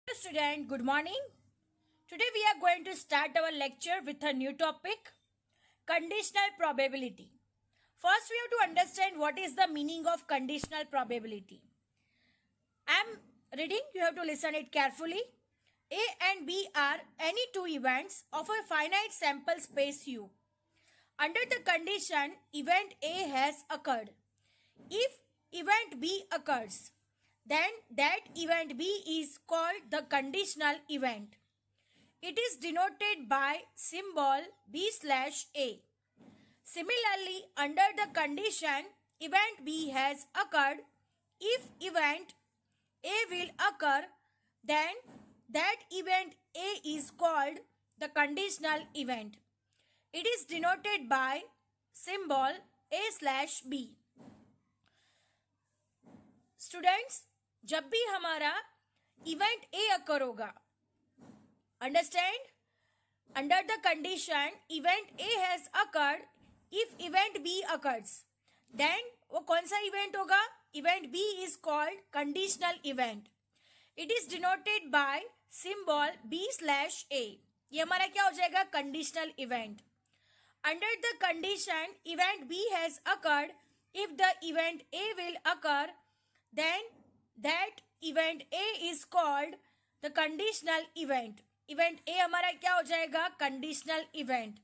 Student, good morning. Today we are going to start our lecture with a new topic, conditional probability. First we have to understand what is the meaning of conditional probability. I am reading, you have to listen it carefully. A and B are any two events of a finite sample space U. Under the condition event A has occurred. If event B occurs, then that event B is called the conditional event. It is denoted by symbol B/A. Similarly, under the condition event B has occurred, if event A will occur, then that event A is called the conditional event. It is denoted by symbol A/B. Students, जब भी हमारा event A occur होगा, understand, under the condition event A has occurred, if event B occurs, then वो कौन सा event होगा? Event B is called conditional event. It is denoted by symbol B/A. ये हमारा क्या हो जाएगा? Conditional event. Under the condition event B has occurred, if the event A will occur, then that event A is called the conditional event. Event A हमारा क्या हो जाएगा? Conditional event.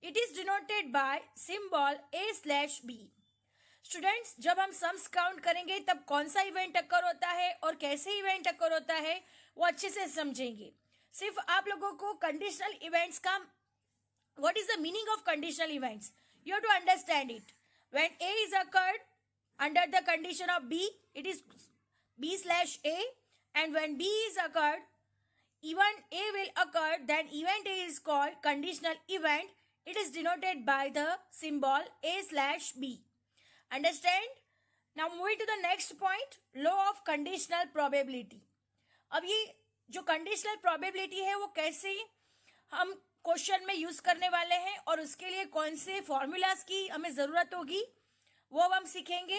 It is denoted by symbol A/B. Students, जब हम sums count करेंगे तब कौन सा इवेंट अकर होता है और कैसे इवेंट अकर होता है वो अच्छे से समझेंगे. सिर्फ आप लोगों को कंडीशनल इवेंट्स का what is the meaning of conditional events you have to understand it. When A is occurred under the condition of B, it is B/A, and when B is occurred, event A will occur, then event A is called conditional event. It is denoted by the symbol A/B. Understand? Now moving to the next point, law of conditional probability. अब ये जो conditional probability है वो कैसे हम question में use करने वाले हैं और उसके लिए कौन से फॉर्मूलाज की हमें जरूरत होगी वो अब हम सीखेंगे.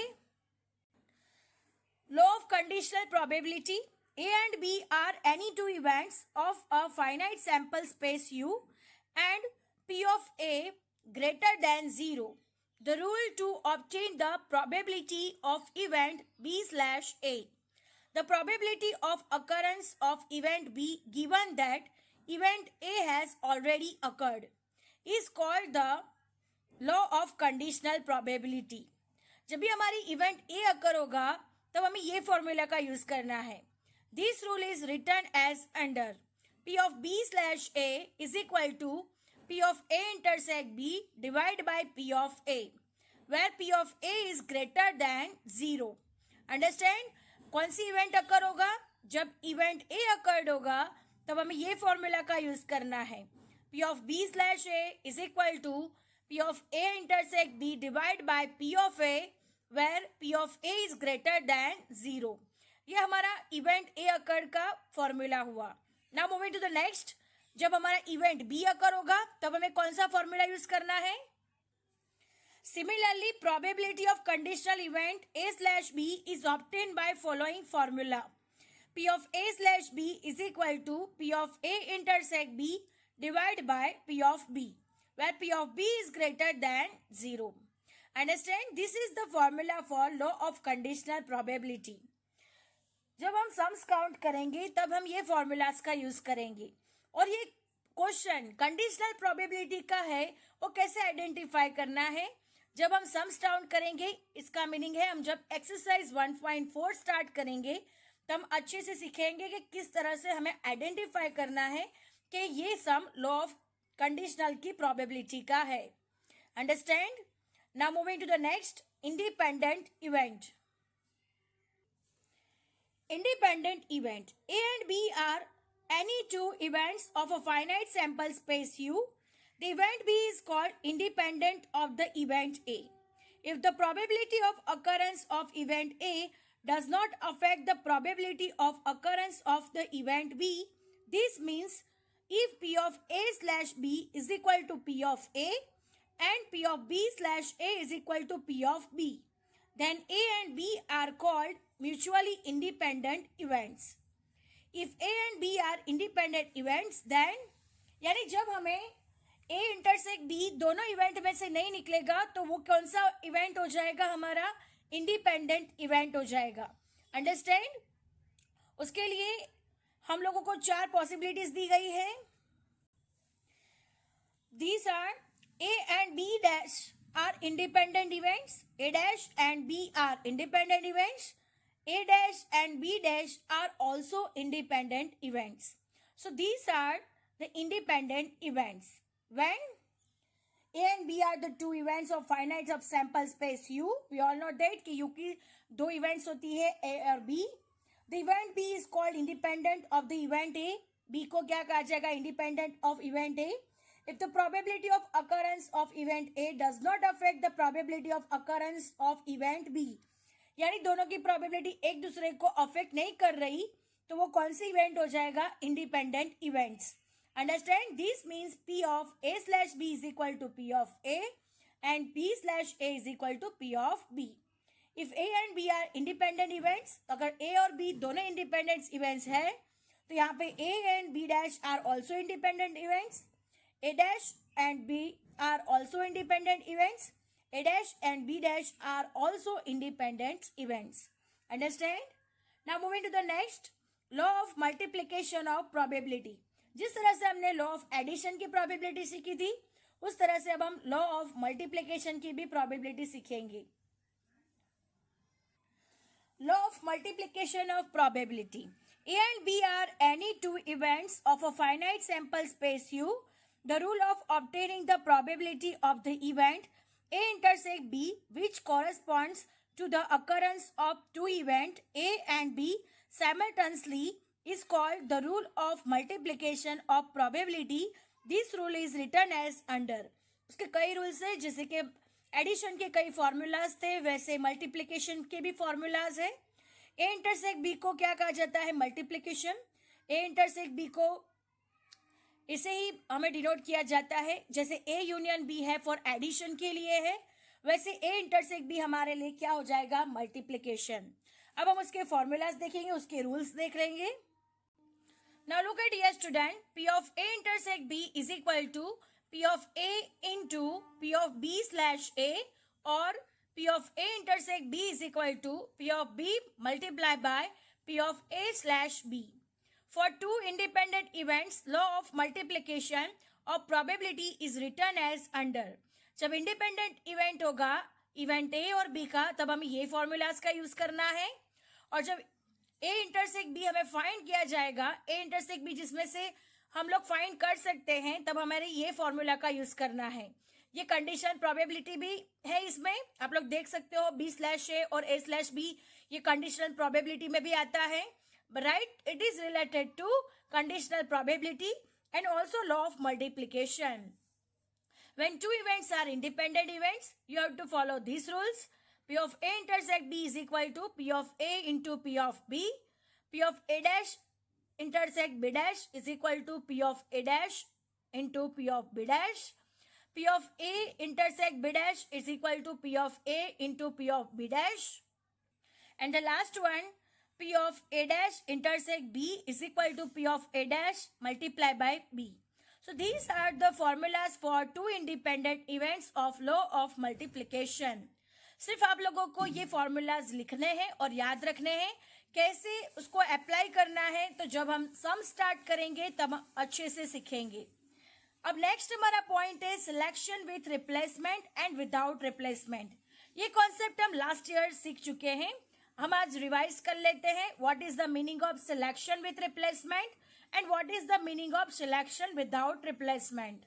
Law of conditional probability. A and B are any two events of a finite sample space U and P of A greater than 0. The rule to obtain the probability of event B/A. The probability of occurrence of event B given that event A has already occurred is called the law of conditional probability. जब भी हमारी event A occur होगा तब हमें ये formula का use करना है. This rule is written as under P of B/A is equal to P of A intersect B divide by P of A, where P of A is greater than 0. Understand? कौन सी event occur होगा? जब event A occurred होगा तब हमें ये formula का use करना है. P of B/A is equal to P of A intersect B divide by P of A, where P of A is greater than 0. ये हमारा इवेंट ए अकर का फॉर्मूला हुआ. Now moving to the next, जब हमारा event be occur होगा तब हमें कौन सा फॉर्मूला यूज करना है? Similarly probability of conditional event A/B is obtain by following formula. P of A/B is equal to P of A intersect B divide by P of B, where P of B is greater than 0. Understand? This is the formula for law of conditional probability. जब हम sums count करेंगे तब हम ये formulas का use करेंगे. और ये क्वेश्चन कंडीशनल प्रोबेबिलिटी का है, वो कैसे आइडेंटिफाई करना है? जब हम सम्स काउंट करेंगे, इसका मीनिंग है हम जब एक्सरसाइज 1.4 स्टार्ट करेंगे तब हम अच्छे से सीखेंगे कि किस तरह से हमें आइडेंटिफाई करना है कि ये सम लॉ ऑफ कंडीशनल की प्रोबेबिलिटी का है. Understand? Now moving to the next, independent event. Independent event. A and B are any two events of a finite sample space U. The event B is called independent of the event A. If the probability of occurrence of event A does not affect the probability of occurrence of the event B, this means if P of A/B is equal to P of A and P of B/A is equal to P of B, then A and B are called mutually independent events. If A and B are independent events then, यानी जब हमें A intersect B दोनों event में से नहीं निकलेगा तो वो कौन सा इवेंट हो जाएगा, हमारा इंडिपेंडेंट इवेंट हो जाएगा। अंडरस्टैंड? उसके लिए हम लोगों को 4 पॉसिबिलिटीज दी गई है। These are A and B dash are independent events. A dash and B are independent events. A dash and B dash are also independent events. So these are the independent events. When A and B are the two events of finite subsample space U. We all know that कि U की 2 events होती है A और B. The event B is called independent of the event A. B को क्या कहा जाएगा, independent of event A. If the probability of occurrence of event A does not affect the probability of occurrence of event B, यानी दोनों की probability एक दूसरे को affect नहीं कर रही, तो वो कौन सी event हो जाएगा, independent events. Understand? This means P of A slash B is equal to P of A and P slash A is equal to P of B. If A and B are independent events, अगर A और B दोनों independent events है तो यहाँ पे A and B dash are also independent events. A dash and B are also independent events. A dash and B dash are also independent events. Understand? Now moving to the next, law of multiplication of probability. जिस तरह से हमने law of addition की probability सीखी थी, उस तरह से अब हम law of multiplication की भी probability सीखेंगे. Law of multiplication of probability. A and B are any two events of a finite sample space U. The rule of obtaining the probability of the event A intersect B, which corresponds to the occurrence of two events A and B simultaneously, is called the rule of multiplication of probability. This rule is written as under. उसके कई rules है, जैसे कि addition के कई formulas थे, वैसे multiplication के भी फॉर्मूलाज है। ए इंटरसेक्ट बी को क्या कहा जाता है, मल्टीप्लिकेशन। ए इंटरसेक्ट बी को इसे ही हमें डिनोट किया जाता है, जैसे ए यूनियन बी है फॉर एडिशन के लिए है, वैसे ए इंटरसेक्ट बी हमारे लिए क्या हो जाएगा, मल्टीप्लिकेशन। अब हम उसके फॉर्मूलाज देखेंगे, उसके रूल्स देख लेंगे। Now look at here student, P of A intersect B is equal to P of A into P of B slash A, और P of A intersect B is equal to P of B multiply by P of A slash B. For two independent events, law of multiplication of probability is written as under. जब independent event होगा, event A और B का, तब हमें ये formulas का use करना है, और जब ए इंटरसेक्ट बी हमें फाइंड किया जाएगा, ए इंटरसेक्ट बी जिसमें से हम लोग फाइंड कर सकते हैं, तब हमारे ये फॉर्मूला का यूज करना है। ये कंडीशन प्रोबेबिलिटी भी है, इसमें आप लोग देख सकते हो बी स्लैश ए और ए स्लैश बी, ये कंडीशनल प्रोबेबिलिटी में भी आता है, right? It is related to conditional probability and also law of multiplication. When two events are independent events, you have to follow these rules. P of A intersect B is equal to P of A into P of B. P of A dash intersect B dash is equal to P of A dash into P of B dash. P of A intersect B dash is equal to P of A into P of B dash. And the last one, P of A dash intersect B is equal to P of A dash multiply by B. So these are the formulas for two independent events of law of multiplication. सिर्फ आप लोगों को ये formulas लिखने हैं और याद रखने हैं, कैसे उसको अप्लाई करना है, तो जब हम सम स्टार्ट करेंगे तब अच्छे से सीखेंगे। अब नेक्स्ट हमारा पॉइंट है selection with replacement and without replacement. ये कॉन्सेप्ट हम लास्ट ईयर सीख चुके हैं, हम आज रिवाइज कर लेते हैं। What is the meaning of selection with replacement and what is the meaning of selection without replacement.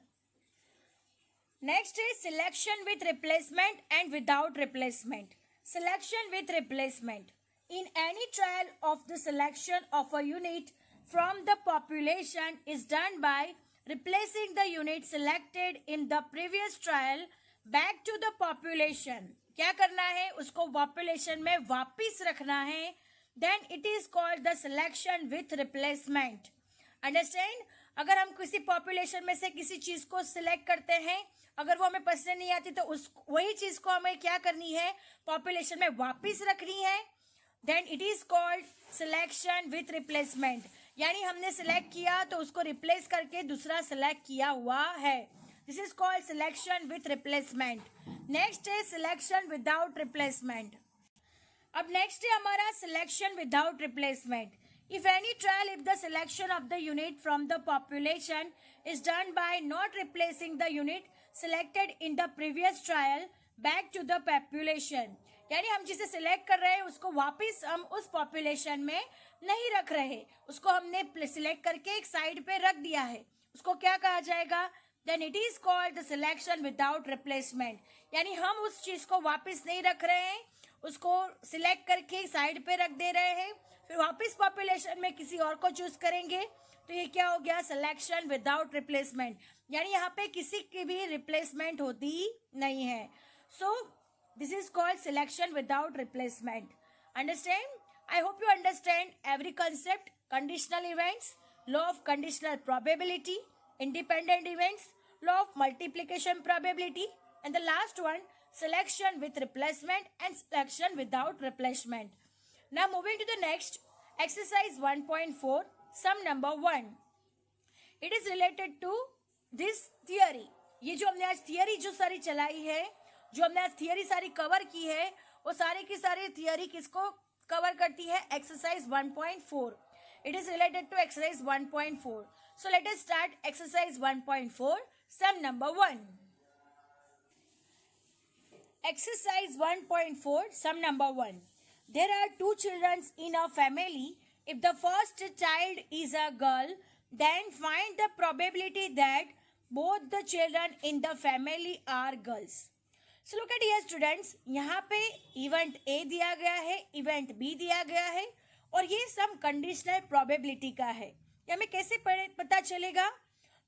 Next is selection with replacement and without replacement. Selection with replacement, in any trial of the selection of a unit from the population is done by replacing the unit selected in the previous trial back to the population. क्या करना है, उसको population में वापिस रखना है, then it is called the selection with replacement. Understand? अगर हम किसी पॉपुलेशन में से किसी चीज को सिलेक्ट करते हैं, अगर वो हमें पसंद नहीं आती, तो उस वही चीज को हमें क्या करनी है, पॉपुलेशन में वापिस रखनी है, then it is called selection with replacement. यानी हमने सिलेक्ट किया तो उसको रिप्लेस करके दूसरा सिलेक्ट किया हुआ है. This is called selection with replacement. Next है सिलेक्शन विदाउट रिप्लेसमेंट. अब नेक्स्ट है हमारा selection without replacement. If any trial if the selection of the unit from the population is done by not replacing the unit selected in the previous trial back to the population. यानी हम जिसे select कर रहे हैं उसको वापस हम उस पॉपुलेशन में नहीं रख रहे, उसको हमने सिलेक्ट करके एक साइड पे रख दिया है. उसको क्या कहा जाएगा? Then it is called the selection without replacement. यानी हम उस चीज को वापस नहीं रख रहे हैं, उसको सिलेक्ट करके साइड पे रख दे रहे हैं, फिर वापस पॉपुलेशन में किसी और को चूज करेंगे. तो ये क्या हो गया? Selection without replacement. यानी यहाँ पे किसी की भी रिप्लेसमेंट होती नहीं है. सो this is called selection without replacement. Understand? I hope you understand every concept. Conditional events, law of conditional probability, independent events, law of multiplication probability, and the last one, selection with replacement and selection without replacement. Now moving to the next, exercise 1.4, sum number 1. It is related to this theory. ये जो हमने आज theory जो सारी चलाई है, जो हमने आज थियरी सारी कवर की है, वो सारी की सारी थियरी किसको कवर करती है? Exercise 1.4. It is related to exercise 1.4. So let us start exercise 1.4, sum number 1. Exercise 1.4, sum number 1. There are 2 children in a family. If the first child is a girl, then find the probability that both the children in the family are girls. So look at here students, यहाँ पे event A दिया गया है, event B दिया गया है, और ये सम कंडीशनल प्रोबेबिलिटी का है. ये हमें कैसे पता चलेगा?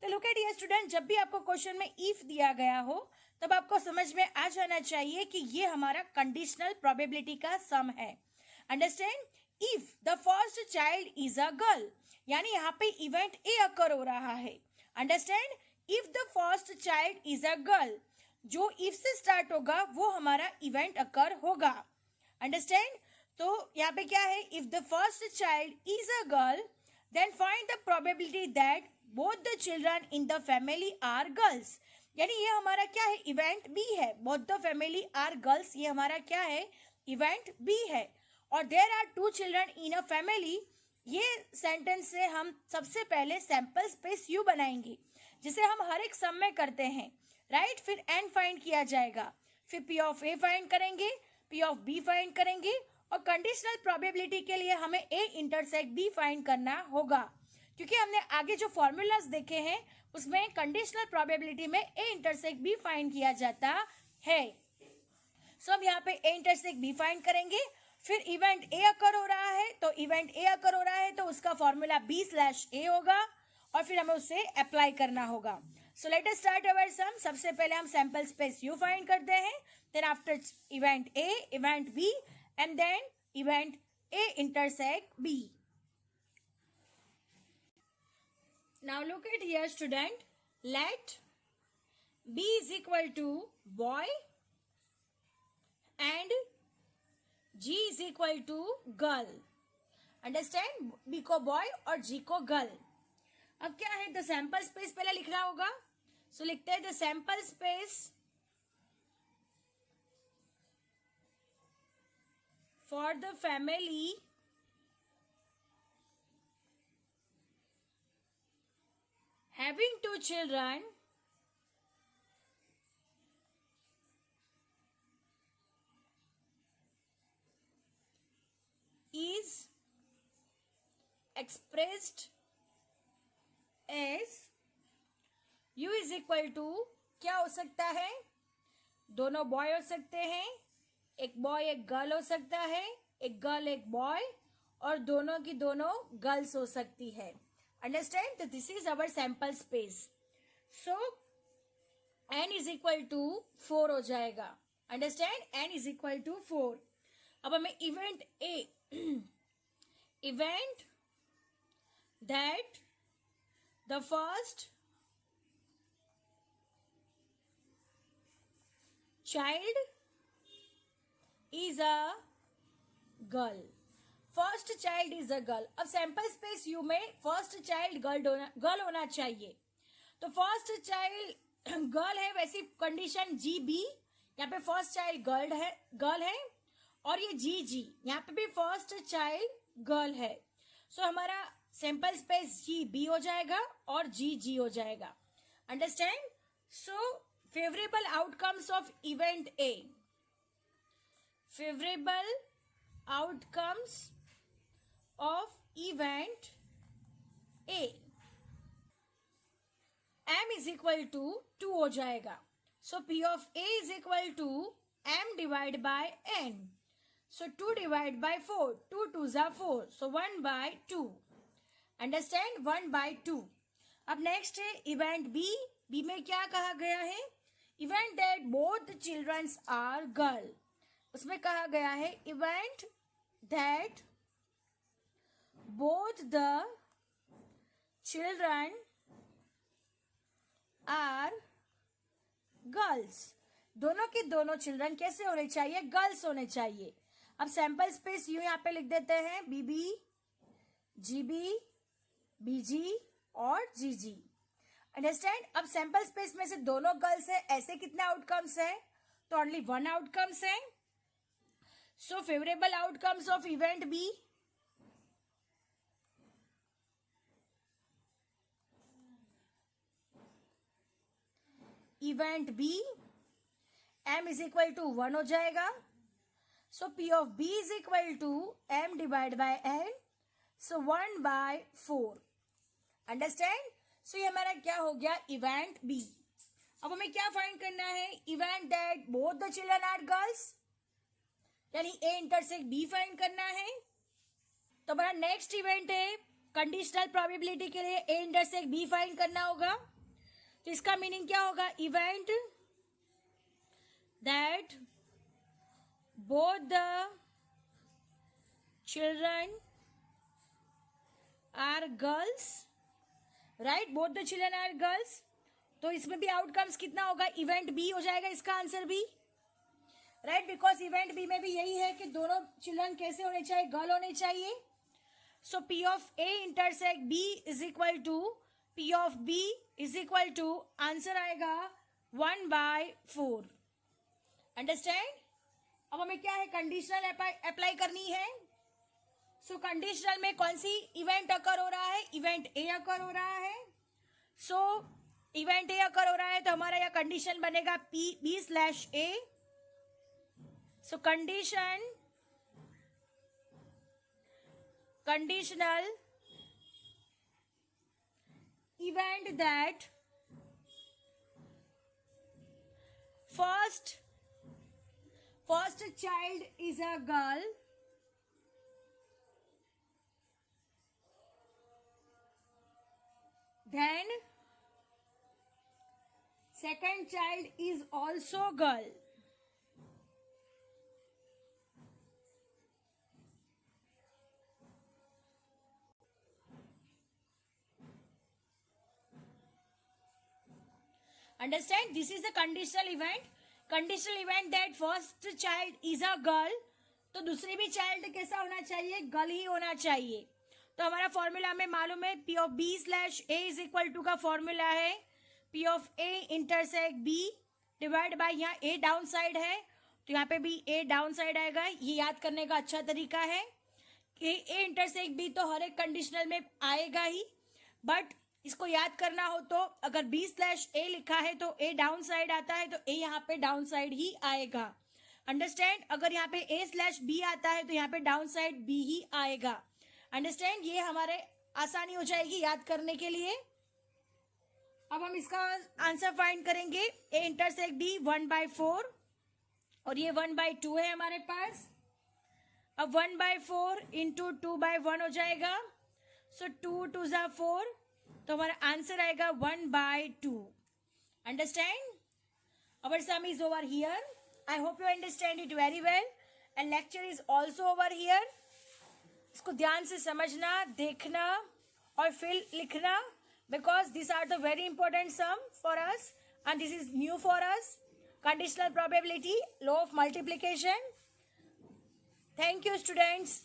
तो लुक एट हियर स्टूडेंट, जब भी आपको क्वेश्चन में इफ दिया गया हो तब आपको समझ में आ जाना चाहिए कि ये हमारा कंडीशनल प्रोबेबिलिटी का सम है. Understand? If the first child is a girl, यानी यहाँ पे इवेंट A अकर हो रहा है. Understand? If the first child is a girl, जो इफ से स्टार्ट होगा वो हमारा इवेंट अकर होगा. अंडरस्टैंड? तो यहाँ पे क्या है? If the first child is a girl then find the probability that both the children in the family are girls. यानी ये हमारा क्या है? इवेंट बी है. Both the family are girls, ये हमारा क्या है? इवेंट बी है. और there are 2 children in a family, ये सेंटेंस से हम सबसे पहले सैंपल स्पेस यू बनाएंगे, जिसे हम हर एक सम में करते हैं. राइट? फिर एन फाइंड किया जाएगा, फिर पी ऑफ ए फाइंड करेंगे, पी ऑफ बी फाइंड करेंगे, और कंडीशनल प्रोबेबिलिटी के लिए हमें ए इंटरसेक्ट बी फाइंड करना होगा, क्योंकि हमने आगे जो फॉर्मूलाज देखे हैं उसमें कंडीशनल प्रोबेबिलिटी में ए इंटरसेक्ट बी फाइंड किया जाता है. सो हम यहाँ पे ए इंटरसेक्ट बी फाइंड करेंगे. फिर इवेंट ए अकर हो रहा है, तो इवेंट ए अकर हो रहा है तो उसका फॉर्मूला B/A होगा, और फिर हमें उसे अप्लाई करना होगा. So let us start our sum. सबसे पहले हम सैंपल स्पेस यू फाइंड करते हैं, then after event A, event B, and then event A intersect B. Now look at here student, let B is equal to boy and G is equal to girl. Understand? B को boy और G को girl. अब क्या है? The sample space पहले लिखना होगा. So लिखते हैं the sample space for the family having 2 children is expressed as U is equal to, क्या हो सकता है? दोनों बॉय हो सकते हैं, एक बॉय एक गर्ल हो सकता है, एक गर्ल एक बॉय, और दोनों की दोनों गर्ल्स हो सकती है. अंडरस्टैंड? तो this is our sample space. So n is equal to 4 हो जाएगा. Understand? n is equal to 4. अब हमें event A, event that the first child is a girl. First child is a girl. अब sample space U में first child girl होना चाहिए. तो first child girl है, वैसी कंडीशन जी बी, यहाँ पे फर्स्ट चाइल्ड गर्ल है और ये जी जी यहाँ पे भी फर्स्ट चाइल्ड गर्ल है. सो हमारा सैंपल स्पेस जी बी हो जाएगा और जी जी हो जाएगा. Understand? So favourable outcomes of event A. Favourable outcomes of event A. m is equal to 2 हो जाएगा. So p of a is equal to m divide by n. So 2 divide by 4, 2 2 जा 4, सो 1 by 2. Understand? 1 by 2. अब next है event B. B में क्या कहा गया है? Event that both childrens are girl. उसमें कहा गया है event that both the children are girls. दोनों के दोनों चिल्ड्रन कैसे होने चाहिए? गर्ल्स होने चाहिए. अब सैंपल स्पेस यू यहाँ पे लिख देते हैं बीबी, जीबी, बीजी और जीजी. अंडरस्टैंड? अब सैंपल स्पेस में से दोनों गर्ल्स है, ऐसे कितने आउटकम्स है? तो ओनली 1 आउटकम्स है. So favourable outcomes of event B. Event B m is equal to 1 हो जाएगा. So p of b is equal to m divide by n. So 1 by 4. Understand? So ये हमारा क्या हो गया? Event B. अब हमें क्या फाइंड करना है? Event that both the children are girls, यानी ए इंटरसेक्ट बी फाइंड करना है. तो हमारा नेक्स्ट इवेंट है कंडीशनल प्रोबेबिलिटी के लिए ए इंटरसेक्ट बी फाइंड करना होगा. तो इसका मीनिंग क्या होगा? Event that both the children are girls. Right? Both the children are girls. तो इसमें भी आउटकम्स कितना होगा? इवेंट बी हो जाएगा इसका आंसर भी. राइट? बिकॉज इवेंट बी में भी यही है कि दोनों चिल्ड्रन कैसे होने चाहिए? गर्ल होने चाहिए. So P of A intersect B is equal to P of B is equal to answer आएगा 1 बाय 4. अंडरस्टैंड? अब हमें क्या है? कंडीशनल अप्लाई करनी है. सो कंडीशनल में कौन सी इवेंट अकर हो रहा है? इवेंट ए अकर हो रहा है. सो इवेंट ए अकर हो रहा है तो हमारा यह कंडीशन बनेगा P B slash A. So conditional event that first child is a girl, then second child is also girl. Understand? This is the conditional event. Conditional event that first child is a girl. तो दूसरी भी child कैसा होना चाहिए? Girl ही होना चाहिए. तो हमारा फॉर्मूला में मालूम है P of B slash A is equal to का फॉर्मूला है P of A intersect B divide by, यहाँ ए डाउन साइड है तो यहाँ पे भी ए डाउन साइड आएगा. ये याद करने का अच्छा तरीका है कि ए इंटरसेक्ट बी तो हर एक कंडीशनल में आएगा ही, बट इसको याद करना हो तो अगर बी स्लैश ए लिखा है तो ए डाउन साइड आता है तो ए यहाँ पे डाउन साइड ही आएगा. अंडरस्टैंड? अगर यहाँ पे ए स्लैश बी आता है तो यहाँ पे डाउन साइड बी ही आएगा. अंडरस्टैंड? ये हमारे आसानी हो जाएगी याद करने के लिए. अब हम इसका आंसर फाइंड करेंगे. ए इंटरसेक्ट बी 1 बाय 4 और ये 1 बाय 2 है हमारे पास. अब 1 बाय 4 इंटू 2 बाय 1 हो जाएगा. सो 2 2 जा 4 तो हमारा आंसर आएगा 1 by 2. Understand? Our sum is over here. I hope you understand it very well and lecture is also over here. इसको ध्यान से समझना, देखना और फिर लिखना, because this are the very important sum for us and this is new for us. Conditional probability, law of multiplication. Thank you students.